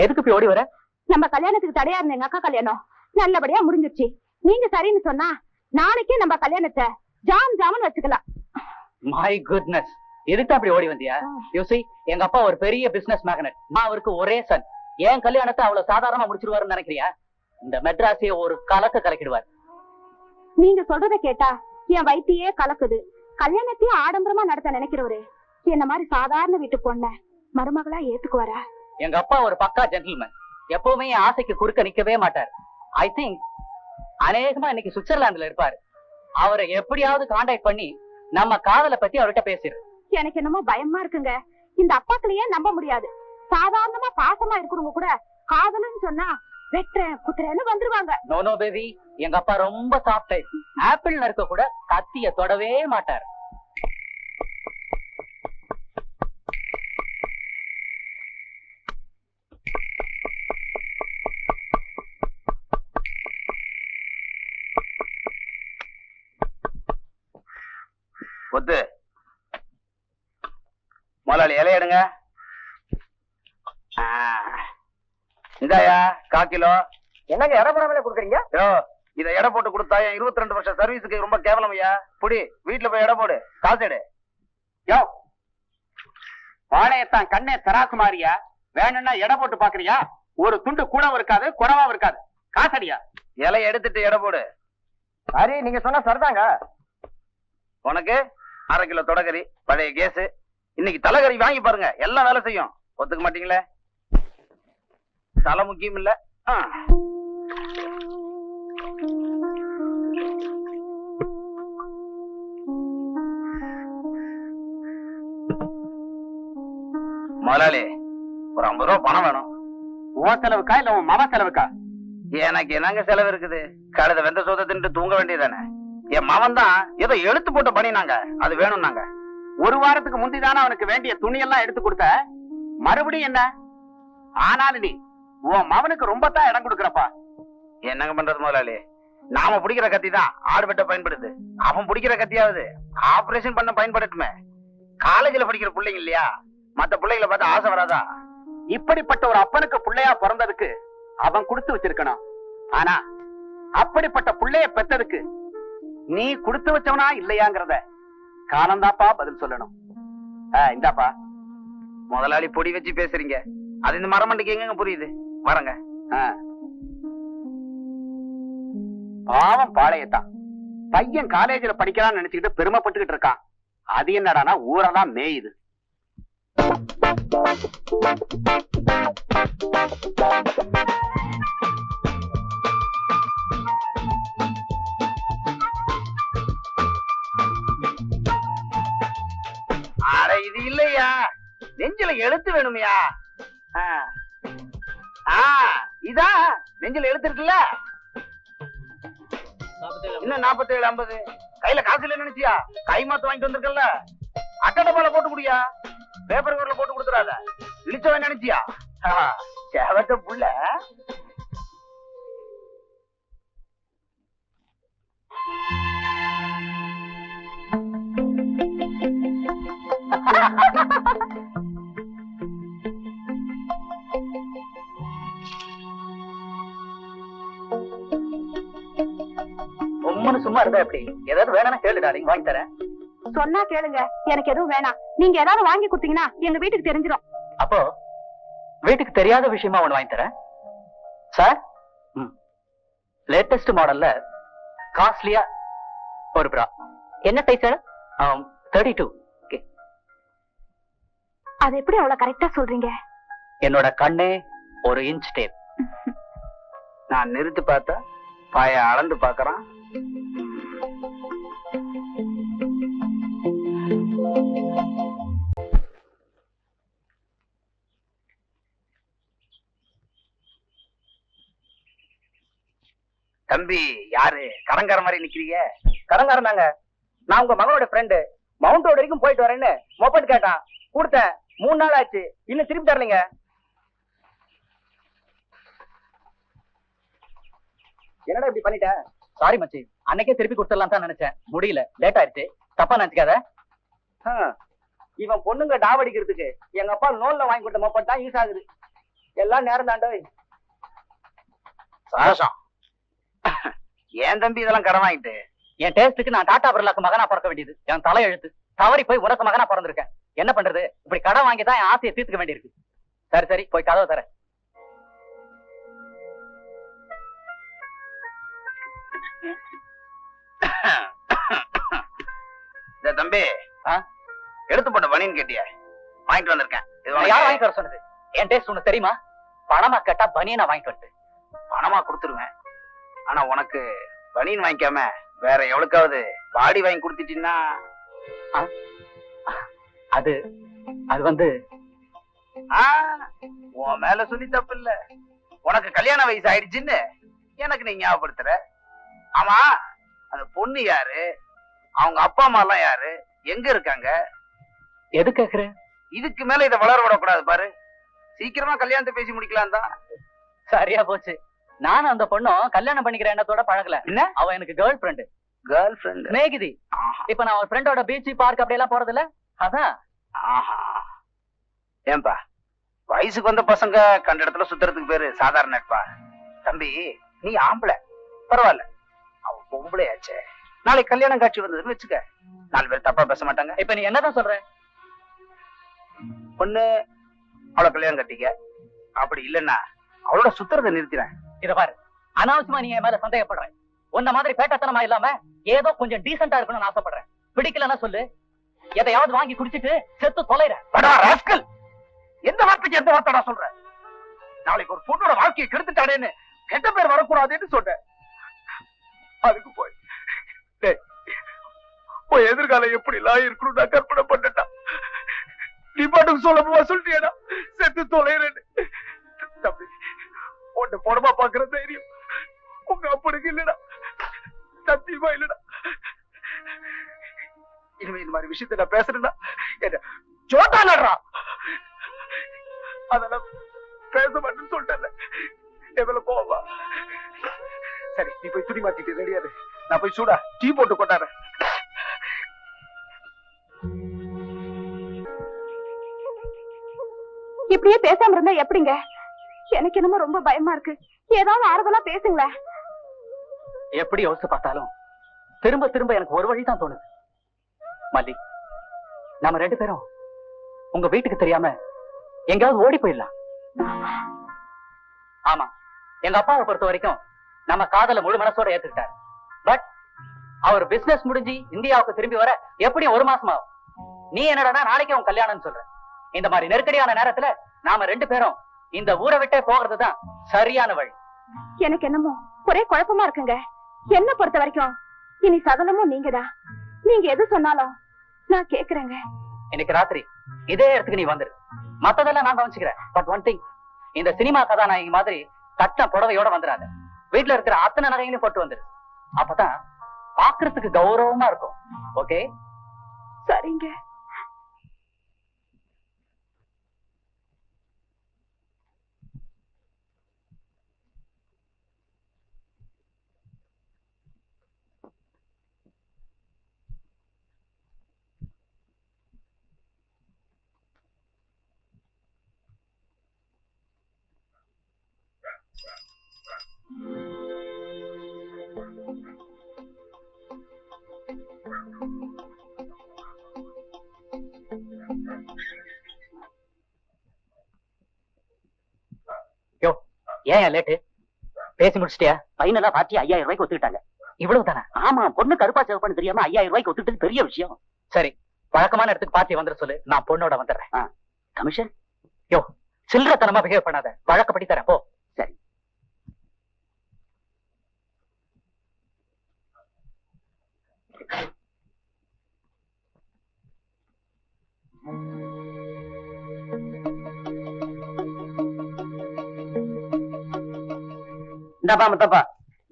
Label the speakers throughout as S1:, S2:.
S1: எதுக்கு போய் ஓடி வர?
S2: நம்ம கல்யாணத்துக்கு தடையா இருந்த எங்க அக்கா கல்யாணம் நல்லபடியா முடிஞ்சிருச்சு. நீங்க சரின்னு சொன்னா நாளைக்கே நம்ம கல்யாணத்தை ஜாம் ஜாமன் வச்சுக்கலாம்.
S1: மை குட்னஸ், எதுக்கு அப்படி ஓடி வந்தியா? யோசி, எங்க அப்பா ஒரு பெரிய பிசினஸ் மேக்னட். நான் அவருக்கு ஒரே சன். என் கல்யாணத்தை அவ்வளவு சாதாரணமா முடிச்சிருவாருன்னு நினைக்கிறியா? இந்த மெட்ராஸைய ஒரு கலக்கிடுவார்.
S2: நீங்க சொல்றத கேட்டா என் வயித்தையே கலக்குது. கல்யாணத்தையும் ஆடம்பரமா நடத்த நினைக்கிறவரு என்ன மாதிரி சாதாரண வீட்டு பொண்ண மருமகளா ஏத்துக்குவாரா?
S1: எங்க அப்பா ஒரு பக்கா ஜென்டில்மேன். எப்பவுமே என் ஆசைக்கு குறுக்க நிக்கவே மாட்டார். ஐ திங்க் அநேகமா இன்னைக்கு சுவிட்சர்லாந்துல இருப்பாரு. அவரை எப்படியாவது கான்டாக்ட் பண்ணி நம்ம காதலை பத்தி அவர்கிட்ட பேசிரு.
S2: எனக்கு என்னமோ பயமா இருக்குங்க. இந்த அப்பாக்களையே நம்ப முடியாது. சாதாரணமா பாசமா இருக்கிறவங்க கூட காதல்னு சொன்னா வெட்டுறேன் குத்துறேன்னு வந்துருவாங்க.
S1: நோ நோ பேபி, எங்க அப்பா ரொம்ப சாஃப்ட் டைப். ஆப்பிள் நறுக்க கூட கத்திய தொடவே மாட்டார்.
S3: கொத்து முதலாளி இலைய எடுங்க. இந்தாயா 1/4 கிலோ.
S1: என்னங்க எடை போடாமலே கொடுக்குறீங்க?
S3: இதை எடை போட்டு கொடுத்தா 22 வருஷம் சர்வீஸுக்கு ரொம்ப கேவலம் ஐயா. புடி, வீட்டுல போய் எடை போடு, காசு எடு.
S4: யோ வாழையத்தான் கண்ணே தராசுமாரியா, வேணும்னா எடை போட்டு பாக்குறியா? ஒரு துண்டு கூடவும் இருக்காது குறவாவும் இருக்காது. காசடியா.
S3: இலைய எடுத்துட்டு எடை போடு.
S1: சரி, நீங்க சொன்னா சரிதாங்க.
S3: உனக்கு 1/2 கிலோ தொடக்கறி, பழைய கேஸ். இன்னைக்கு தலைக்கறி வாங்கி பாருங்க, எல்லாம் வேலை செய்யும். ஒத்துக்க மாட்டீங்களே? தலை முக்கியம் இல்ல. முதலாளி, ஒரு 50 ரூபா பணம் வேணும்.
S4: உன் செலவுக்கா இல்ல உன் மவ செலவுக்கா?
S3: எனக்கு என்னங்க செலவு இருக்குது? கழுத வெந்த சோத தின்ட்டு தூங்க வேண்டியதானே. என் மவன் தான் ஏதோ எழுத்து போட்ட பண்ணினாங்க, அது வேணும். நாங்க
S4: ஒரு வாரத்துக்கு முந்திதானே அவனுக்கு வேண்டிய துணியெல்லாம் எடுத்து கொடுத்த. மறுபடியும் என்ன? ஆனாலும் நீ உன் மவனுக்கு ரொம்ப தான் இடம் கொடுக்கறப்பா.
S3: என்னங்க பண்றது முதலாளி? நாம பிடிக்கிற கத்தி தான் ஆடு வெட்ட பயன்படுது. அவன் பிடிக்கிற கத்தியாவது ஆபரேஷன் பண்ண பயன்படுத்துமே. காலேஜ்ல படிக்கிற பிள்ளைங்க இல்லையா, மத்த பிள்ளைகளை பார்த்து ஆசை வராதா?
S4: இப்படிப்பட்ட ஒரு அப்பனுக்கு பிள்ளையா பிறந்ததுக்கு அவன் கொடுத்து வச்சிருக்கணும். ஆனா அப்படிப்பட்ட பிள்ளைய பெற்றதுக்கு நீ கொடுத்து வச்சவனா இல்லையாங்கிறத காலந்தாப்பா பதில் சொல்லணும். இந்தாப்பா.
S3: முதலாளி பொடி வச்சு பேசுறீங்க, அது இந்த மரமண்டிக்கு எங்க புரியுது? வரங்க.
S4: பாவம் பாளையத்தான் பையன் காலேஜ்ல படிக்கலாம்னு நினைச்சுக்கிட்டு பெருமைப்பட்டுக்கிட்டு இருக்கான். அது என்னடானா ஊரெல்லாம் மேயுது.
S3: அட இது இல்லையா, நெஞ்சில எழுத்து வேணுமையா? இதா நெஞ்சில எழுத்து இருக்குல்ல. இன்னும் 47 50. கையில காசு இல்ல நினைச்சியா? கை மாத்து வாங்கிட்டு வந்திருக்கல, அட்டடப்பால போட்டு குடியா, பேப்பர் கவர்ல போட்டு கொடுத்துறாத. இழிச்சவன் நினைச்சியா? சேவட்ட புள்ள.
S1: சும்மா இருந்தா எப்படி? ஏதாவது வேணா கேளுடா, வாங்கி தரேன்.
S2: சொன்னா கேளுங்க, எனக்கு எதுவும் வேணாம். நீங்க ஏதாவது வாங்கி கொடுத்தீங்கன்னா எங்க வீட்டுக்கு தெரிஞ்சிடும்.
S1: அப்போ வீட்டுக்கு தெரியாத விஷயமா ஒண்ணு வாங்கி தரேன் சார். லேட்டஸ்ட் மாடல்ல காஸ்ட்லியா ஒரு பிரா. என்ன சைஸ்? 32.
S2: அது எப்படி அவ்வளவு கரெக்டா சொல்றீங்க?
S1: என்னோட கண்ணே ஒரு இன்ச் டேப்.
S3: நான் நிறுத்து பார்த்தா பாய அளந்து பாக்குறான். தம்பி யாரு கடங்கார மாதிரி நிக்கிறீங்க?
S1: கடங்காரன் தாங்க. நான் உங்க மகனோட ஃப்ரெண்டு. மவுண்ட் ரோடு வரைக்கும் போயிட்டு வரேன்னு மொபைல் கேட்டான், கொடுத்தேன். 3 நாள் ஆச்சு, இன்னும் திருப்பி தரலைங்க. என்னடா இப்படி பண்ணிட்ட? சாரி மச்சி, அன்னைக்கே திருப்பி கொடுத்துடலாம் தான் நினைச்சேன், முடியல, லேட் ஆயிடுச்சு. தப்பா நினைச்சுக்காத.
S3: இவன் பொண்ணுங்க டாவடிக்கிறதுக்கு எங்க அப்பா லோன்ல வாங்கி கொடுத்த மொப்பம் தான் யூஸ் ஆகுது. எல்லாம் நேரம் தாண்டோ. சாசம் ஏன் தம்பி இதெல்லாம் கடன் வாங்கிட்டு?
S1: என் டேஸ்டுக்கு நான் டாடா பிர்லாக்கு மகனா பிறக்க வேண்டியது என் தலை எழுத்து. தவறி போய் உனக்கு மகனா பிறந்திருக்கேன். என்ன பண்றது? இப்படி கடன் வாங்கி தான் என் ஆசையை தீர்த்துக்க வேண்டியிருக்கு. சரி சரி, போய் கதவை தர.
S3: தம்பி எடுத்து போட்ட பனின்னு கேட்டிய வாங்கிட்டு வந்திருக்கேன்.
S1: யார் வாங்கிட்டு வர சொன்னது? என் டேஸ்ட் உனக்கு தெரியுமா? பணமா கேட்டா பனியனை வாங்கிட்டு வந்து.
S3: பணமா கொடுத்துருவேன். ஆனா உனக்கு பனியன் வாங்கிக்காம வேற எவ்வளவுக்காவது பாடி வாங்கி கொடுத்துட்டீங்கன்னா
S1: அது அது வந்து
S3: உன் மேல சொல்லி தப்பு இல்ல. உனக்கு கல்யாண வயசு ஆயிடுச்சுன்னு எனக்கு நீ ஞாபகப்படுத்துற. ஆமா, அந்த பொண்ணு யாரு? அவங்க அப்பா அம்மா எல்லாம் யாரு? எங்க இருக்காங்க?
S1: எது கேக்குற?
S3: இதுக்கு மேல இதை வளர விடக்கூடாது பாரு. சீக்கிரமா கல்யாணத்தை பேசி முடிக்கலாம் தான்.
S1: சரியா போச்சு. நானும் அந்த பொண்ணும் கல்யாணம் பண்ணிக்கிற எண்ணத்தோட பழகல. என்ன? அவ எனக்கு கேர்ள் ஃப்ரெண்டு.
S3: கேர்ள் ஃப்ரெண்ட்
S1: மேகிதி. இப்ப நான் ஒரு ஃப்ரெண்டோட பீச் பார்க் அப்படி எல்லாம் போறது இல்ல. அதான்.
S3: ஏன்பா, வயசுக்கு வந்த பசங்க கண்ட இடத்துல சுத்துறதுக்கு பேரு சாதாரண நட்பா? தம்பி, நீ ஆம்பளை பரவாயில்ல, அவ பொம்பளையாச்சே. நாளைக்கு கல்யாணம் காட்சி வந்ததுன்னு வச்சுக்க, 4 பேர் தப்பா பேச மாட்டாங்க.
S1: இப்ப நீ என்னதான் சொல்ற?
S3: பொண்ணு அவளை கல்யாணம் கட்டிக்க, அப்படி இல்லன்னா அவளோட சுத்துறதை நிறுத்திறேன்.
S1: இத பாரு, அனாவசியமா நீ என் மேல சந்தேகப்படுற. உன்ன மாதிரி பேட்டத்தனமா இல்லாம ஏதோ கொஞ்சம் டீசென்டா இருக்கணும்னு ஆசைப்படுறேன். பிடிக்கலன்னா சொல்லு, எதையாவது வாங்கி குடிச்சிட்டு செத்து தொலைற.
S3: எந்த வார்த்தைக்கு எந்த வார்த்தைடா சொல்ற? நாளைக்கு ஒரு பொண்ணோட வாழ்க்கையை கெடுத்துட்டாடேன்னு கெட்ட பேர் வரக்கூடாதுன்னு சொன்னேன். அதுக்கு போய் எதிர்காலம் எப்படி எல்லாம் இருக்கணும் நான் கற்பனை பண்ணட்டா. நீ பாட்டுக்கு சொல்லப்போவா சொல்லிட்டியடா செத்து தொலைறேன்னு. தம்பி, உன்னை போடமா பாக்குற தைரியம் உங்க அப்பனுக்கு இல்லடா, சத்தியமா இல்லடா. இனிமே இந்த மாதிரி விஷயத்த நான் பேசுறேன்னா என்ன சோட்டா நடுறா. அதெல்லாம் பேச மாட்டேன்னு சொல்லிட்டேன். எவ்வளவு போவா? சரி, நீ போய் துணி மாத்திட்டு ரெடியாது, நான் போய் சூடா டீ போட்டு கொண்டாடுறேன்.
S2: இப்படியே பேசாம இருந்தா எப்படிங்க? எனக்கு என்னமோ ரொம்ப பயமா இருக்கு. ஏதாவது ஆறுதலா பேசுங்களேன்.
S1: எப்படி யோசிச்சு பார்த்தாலும் திரும்ப திரும்ப எனக்கு ஒரு வழிதான் தோணுது. மல்லி, நாம 2 பேரும் உங்க வீட்டுக்கு தெரியாம எங்காவது ஓடி போயிடலாம். ஆமா, எங்க அப்பாவை பொறுத்த வரைக்கும் நம்ம காதல முழு மனசோட ஏத்துக்கிட்டார். பட் அவர் பிசினஸ் முடிஞ்சு இந்தியாவுக்கு திரும்பி வர எப்படியும் 1 மாசம் ஆகும். நீ என்னடா நாளைக்கு உன் கல்யாணம் சொல்ற? இந்த மாதிரி நெருக்கடியான நேரத்துல நாம 2 பேரும் இந்த ஊரை விட்டே போகிறதுதான் சரியான வழி.
S2: எனக்கு என்னமோ ஒரே குழப்பமா இருக்குங்க. என்ன பொறுத்த வரைக்கும் இனி சகலமும் நீங்கதான். நீங்க எது சொன்னாலும் நான் கேக்குறேங்க.
S1: இன்னைக்கு ராத்திரி இதே இடத்துக்கு நீ வந்துரு. மத்ததெல்லாம் நான் கவனிச்சுக்கிறேன். பட் ஒன் திங், இந்த சினிமா கதாநாயகி மாதிரி கட்ட புடவையோட வந்துடாத. வீட்டுல இருக்கிற அத்தனை நகைகளையும் போட்டு வந்துரு. அப்பதான் பாக்குறதுக்கு கௌரவமா இருக்கும். ஓகே?
S2: சரிங்க.
S1: ஏன் லேட்டு? பேசி முடிச்சிட்டியா? பையனெல்லாம் பார்ட்டி 5000 ரூபாய்க்கு ஒத்துக்கிட்டாங்க. இவ்வளவு தானே? ஆமா, பொண்ணு கருப்பா சிவப்பான்னு தெரியாம 5000 ரூபாய்க்கு ஒத்துக்கிட்டது பெரிய விஷயம். சரி, வழக்கமான இடத்துக்கு பார்ட்டி வந்துட சொல்லு, நான் பொண்ணோட வந்துடுறேன். கமிஷன்? யோ, சில்லறத்தனமா பிஹேவ் பண்ணாத, வழக்கப்படி தரேன் போ. சரி.
S5: இந்தாப்பா முத்தப்பா,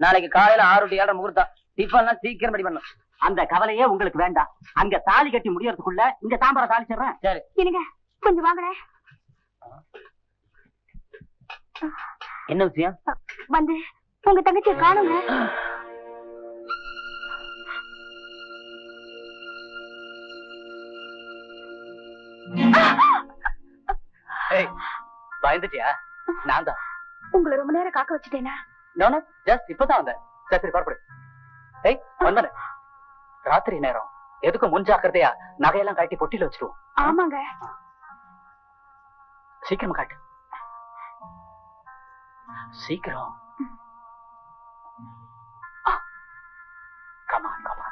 S5: நாளைக்கு காலையில 6 to 7 முகூர்த்தம். டிஃபன்லாம் சீக்கிரம் ரெடி பண்ணும்.
S1: அந்த கவலையே உங்களுக்கு வேண்டாம். அங்க தாலி கட்டி முடியறதுக்குள்ள இங்க சாம்பார தாளிச்சிடுறேன்.
S5: சரி.
S2: என்னங்க கொஞ்சம் வாங்கடே.
S5: என்ன விஷயம்?
S2: வந்து உங்க தங்கச்சியை காணுங்க.
S1: பயந்துட்டியா? நான் தான்.
S2: உங்களை ரொம்ப நேரம் காக்க வச்சுட்டேனா?
S1: நானு ஜஸ்ட் இப்பதான் வந்தேன். சரி புறப்படு. ஏய் வந்தனே. ராத்திரி நேரம் எதுக்கு முன்ஜாக்கிரதையா நகையெல்லாம் காட்டி பொட்டில வச்சிருவோம்.
S2: ஆமாங்க.
S1: சீக்கிரமா காட்டு. சீக்கிரம். Come on come on.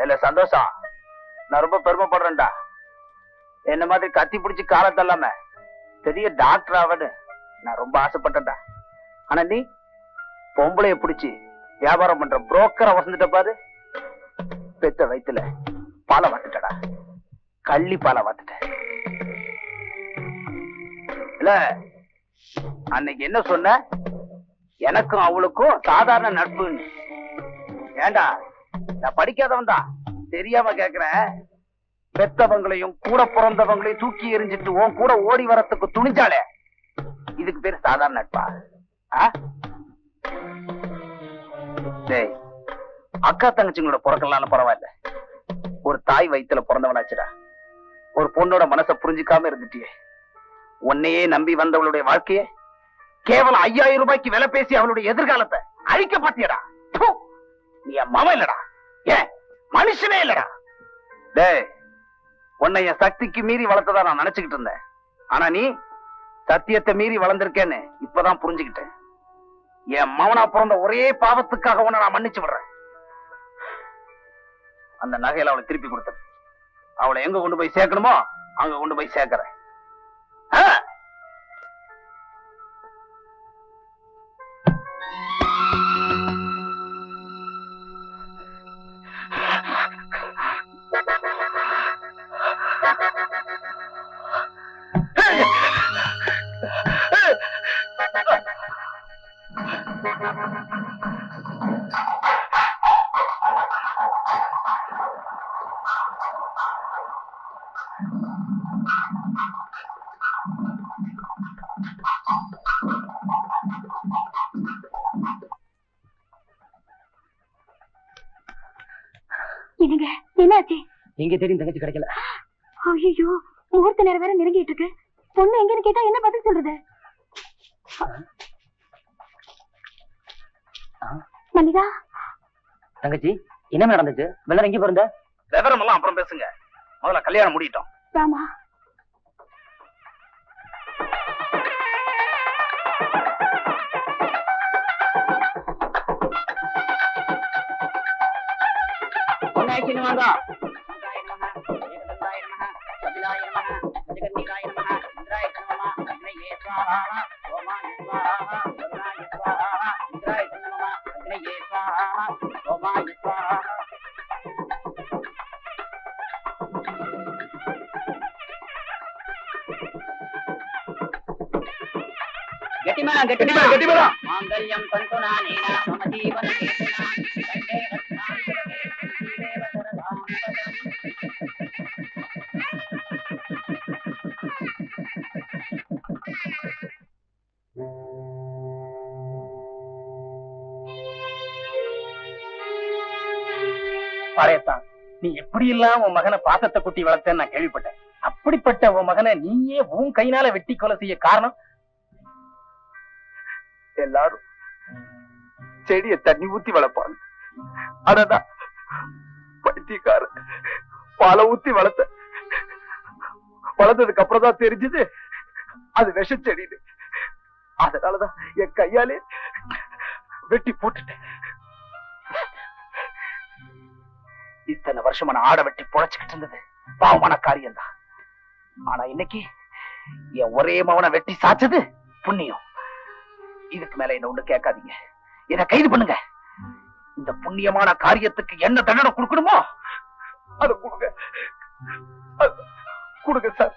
S4: இல்ல சந்தோஷம், நான் ரொம்ப பெருமைப்படுறேன்டா. என்ன மாதிரி கத்தி பிடிச்சி காலத்தல்லாம பெரிய டாக்டர் ஆவன்னு நான் ரொம்ப ஆசைப்பட்டேன்டா. ஆனா நீ பொம்பளைய பிடிச்சி வியாபாரம் பண்ற புரோக்கரை வசந்துட்ட பாரு. பெத்த வயித்துல பாலை வாத்துட்டடா, கள்ளி பாலை வாத்துட்ட. இல்ல அன்னைக்கு என்ன சொன்ன? எனக்கும் அவளுக்கும் சாதாரண நட்புன்னு. ஏண்டா நான் படிக்காதவன் தான், தெரியாம கேக்குறேன். பெத்தவங்களையும் கூட பிறந்தவங்களையும் தூக்கி எறிஞ்சிட்டு உன் கூட ஓடி வரத்துக்கு துணிஞ்சாலே இதுக்கு பேரு சாதாரண நட்பா? டேய், அக்கா தங்கச்சிங்களோட பிறக்கலாம் பரவாயில்ல, ஒரு தாய் வயித்துல பிறந்தவனாச்சுடா. ஒரு பொண்ணோட மனசை புரிஞ்சுக்காம இருந்துட்டியே. உன்னையே நம்பி வந்தவளுடைய வாழ்க்கைய கேவலம் 5000 ரூபாய்க்கு விலை பேசி அவளுடைய எதிர்காலத்தை அழிக்க பாத்தியடா. நீ என் மாமா இல்லடா, ஏன் மனுஷனே இல்லடா. டேய், உன்னை என் சக்திக்கு மீறி வளர்த்ததா நான் நினைச்சுக்கிட்டு இருந்தேன். ஆனா நீ சத்தியத்தை மீறி வளர்ந்திருக்கேன்னு இப்பதான் புரிஞ்சுக்கிட்டேன். என் மவனா பிறந்த ஒரே பாவத்துக்காக உன்னை நான் மன்னிச்சு விடுறேன். அந்த நகையில அவளை திருப்பி கொடுத்த. அவளை எங்க கொண்டு போய் சேர்க்கணுமோ அங்க கொண்டு போய் சேர்க்கிறேன்.
S2: என்னங்க என்னாச்சு?
S5: எங்க தெரியும் தங்கச்சி கிடைக்கல.
S2: ஐயோ, முகூர்த்த நேரம் வேற நெருங்கிட்டு இருக்கு. பொண்ணு எங்கன்னு கேட்டா என்ன பதில் சொல்றது? மல்லிகா
S5: தங்கச்சி என்ன நடந்துச்சு? வெள்ளம் எங்க பிறந்த?
S4: விவரம் எல்லாம் அப்புறம் பேசுங்க, முதல்ல கல்யாணம் முடிட்டோம்.
S2: ராமா,
S5: வாங்க.
S4: கெட்டிமேளம்
S5: மாங்கல்யம் தந்துநானேன மம ஜீவன கேதுனா
S3: பாளையத்தான், நீ எப்படி எல்லாம் உன் மகனை பாசத்தை குட்டி வளர்த்தேன்னு நான் கேள்விப்பட்டேன். அப்படிப்பட்ட உன் மகனை நீயே உன் கையினால வெட்டி கொலை செய்ய காரணம்? எல்லாரும் செடியை தண்ணி ஊத்தி வளர்ப்பாங்க, ஆனா பைத்தியக்கார பாலை ஊத்தி வளர்த்ததுக்கு அப்புறம் தான் தெரிஞ்சது அது விஷ செடின்னு. அதனாலதான் என் கையாலே வெட்டி போட்டுட்டேன். இத்தனை வருஷமா நான் ஆட வெட்டி பொழைச்சுக்கிட்டு இருந்தது பாவமான காரியம் தான். ஆனா இன்னைக்கு என் ஒரே மவனை வெட்டி சாச்சது புண்ணியம். இதுக்கு மேல என்ன ஒண்ணு கேட்காதீங்க, என்ன கைது பண்ணுங்க. இந்த புண்ணியமான காரியத்துக்கு என்ன தண்டனை கொடுக்கணுமோ அதை கொடுங்க, கொடுங்க சார்.